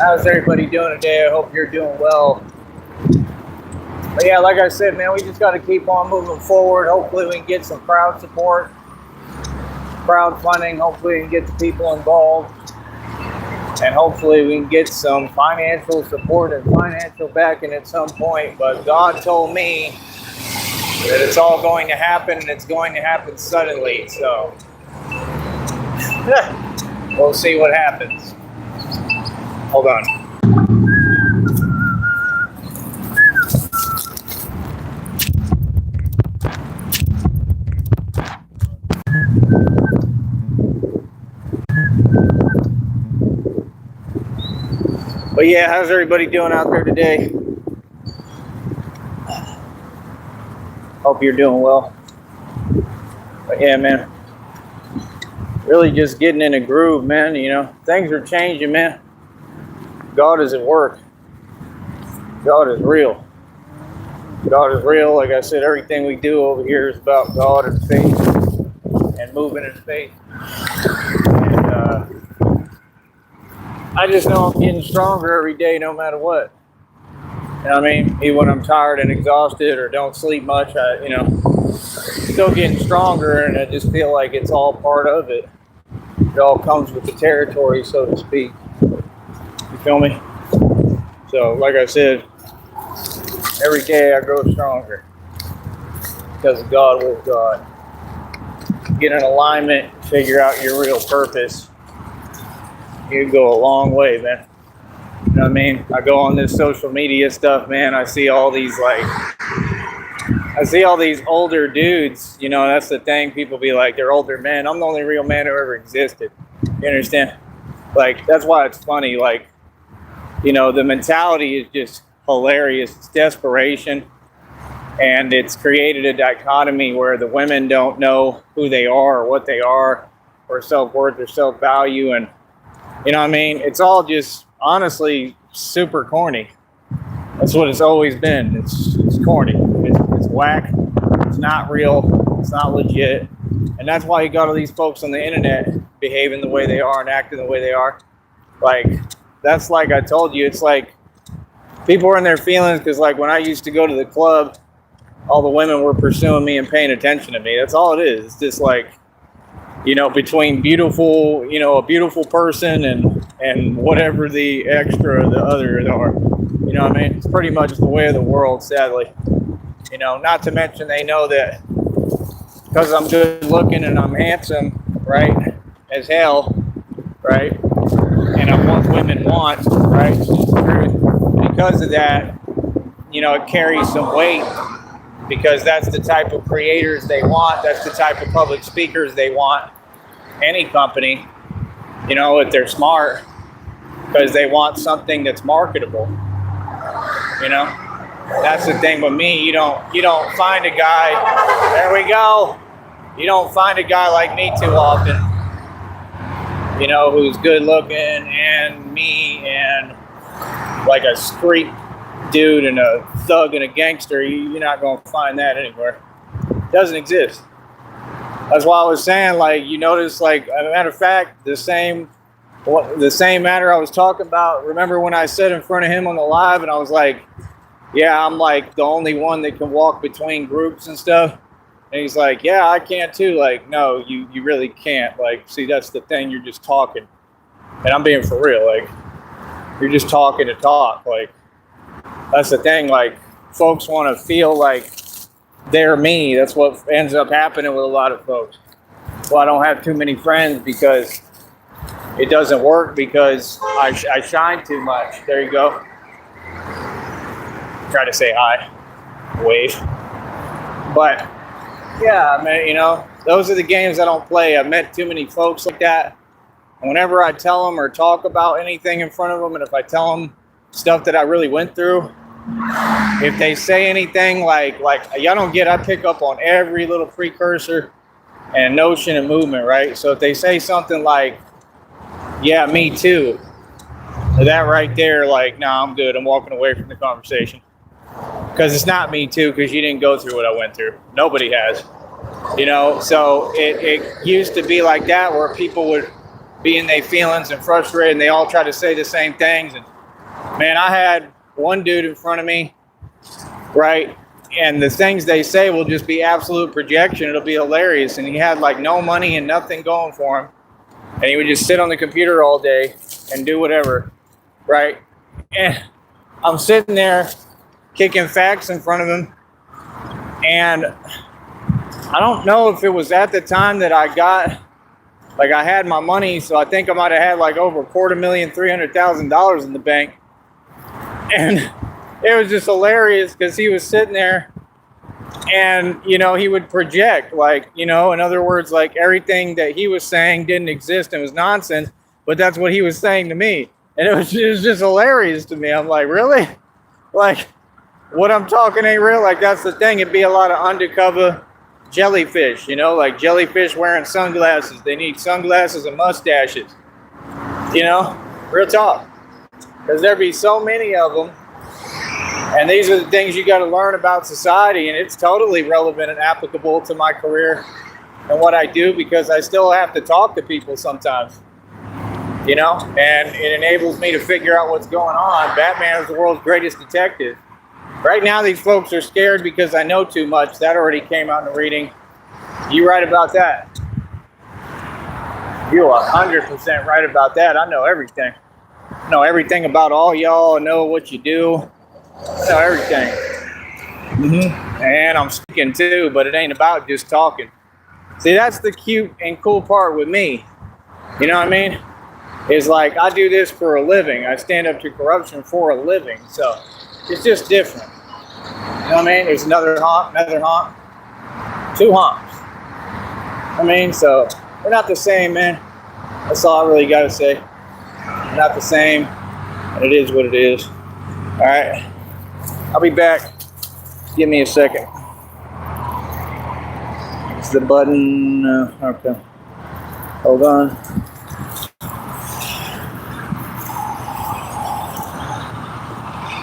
How's everybody doing today? I hope you're doing well. But yeah, like I said, man, we just got to keep on moving forward. Hopefully, we can get some crowd support, crowdfunding. Hopefully, we can get the people involved. And hopefully, we can get some financial support and financial backing at some point. But God told me that it's all going to happen, and it's going to happen suddenly. So, we'll see what happens. Hold on. But yeah, how's everybody doing out there today? Hope you're doing well. But yeah, man, really just getting in a groove, man. You know, things are changing, man. God is at work. God is real. God is real. Like I said, everything we do over here is about God and faith and moving in faith. And I just know I'm getting stronger every day, no matter what. You know what I mean? Even when I'm tired and exhausted or don't sleep much, still getting stronger, and I just feel like it's all part of it. It all comes with the territory, so to speak. You feel me? So, like I said, every day I grow stronger because of God with God. Get in alignment, figure out your real purpose. You go a long way, man. You know what I mean? I go on this social media stuff, man. I see all these older dudes. You know, that's the thing. People be like, they're older men. I'm the only real man who ever existed. You understand? Like, that's why it's funny. Like, you know, the mentality is just hilarious. It's desperation. And it's created a dichotomy where the women don't know who they are or what they are, or self-worth or self-value. And, you know what I mean? It's all just, honestly, super corny. That's what it's always been. It's corny. It's whack. It's not real. It's not legit. And that's why you got all these folks on the internet behaving the way they are and acting the way they are. Like, that's like I told you, it's like people are in their feelings because, like, when I used to go to the club, all the women were pursuing me and paying attention to me. That's all it is. It's just like, you know, between beautiful, you know, a beautiful person and whatever the extra the others are. You know what I mean? It's pretty much the way of the world, sadly. You know, not to mention they know that because I'm good looking and I'm handsome, right, as hell, right, and I'm what women want, right, because of that, you know, it carries some weight because that's the type of creators they want. That's the type of public speakers they want. Any company, you know, if they're smart, because they want something that's marketable. You know, that's the thing with me. You don't find a guy. There we go. You don't find a guy like me too often. You know, who's good looking and me and like a street dude and a thug and a gangster. You're not going to find that anywhere. It doesn't exist. That's why I was saying, like, you notice, like, as a matter of fact, the same matter I was talking about. Remember when I said in front of him on the live, and I was like, yeah, I'm like the only one that can walk between groups and stuff. And he's like, yeah, I can't too. Like, no, you really can't. Like, see, that's the thing. You're just talking. And I'm being for real. Like, you're just talking to talk. Like, that's the thing. Like, folks want to feel like they're me. That's what ends up happening with a lot of folks. Well, I don't have too many friends because it doesn't work because I shine too much. There you go. Try to say hi. Wave. But, yeah, I mean, you know, those are the games I don't play. I've met too many folks like that. And whenever I tell them or talk about anything in front of them, and if I tell them stuff that I really went through, if they say anything like y'all don't get, I pick up on every little precursor and notion and movement, right? So if they say something like, yeah, me too, that right there, like, nah, I'm good. I'm walking away from the conversation. Because it's not me too, because you didn't go through what I went through. Nobody has. You know, so it used to be like that where people would be in their feelings and frustrated and they all try to say the same things. And Man, I had one dude in front of me, right? And the things they say will just be absolute projection. It'll be hilarious. And he had like no money and nothing going for him. And he would just sit on the computer all day and do whatever, right? And I'm sitting there kicking facts in front of him. And I don't know if it was at the time that I got, like I had my money. So I think I might have had like over $250,000, $300,000 in the bank. And it was just hilarious because he was sitting there and, you know, he would project, like, you know, in other words, like everything that he was saying didn't exist and was nonsense, but that's what he was saying to me. And it was just hilarious to me. I'm like, really? Like, what I'm talking ain't real? Like, that's the thing. It'd be a lot of undercover jellyfish, you know, like jellyfish wearing sunglasses. They need sunglasses and mustaches, you know, real talk. Because there'd be so many of them. And these are the things you got to learn about society. And it's totally relevant and applicable to my career and what I do, because I still have to talk to people sometimes, you know, and it enables me to figure out what's going on. Batman is the world's greatest detective. Right now, these folks are scared because I know too much. That already came out in the reading. You right about that. You are 100% right about that. I know everything. I know everything about all y'all. I know what you do. I know everything. And I'm speaking too, but it ain't about just talking. See, that's the cute and cool part with me. You know what I mean? It's like I do this for a living. I stand up to corruption for a living. So it's just different. You know what I mean? There's another honk, two honks. I mean, so we're not the same, man. That's all I really got to say. We're not the same, and it is what it is. All right. I'll be back. Give me a second. It's the button. Okay. Hold on.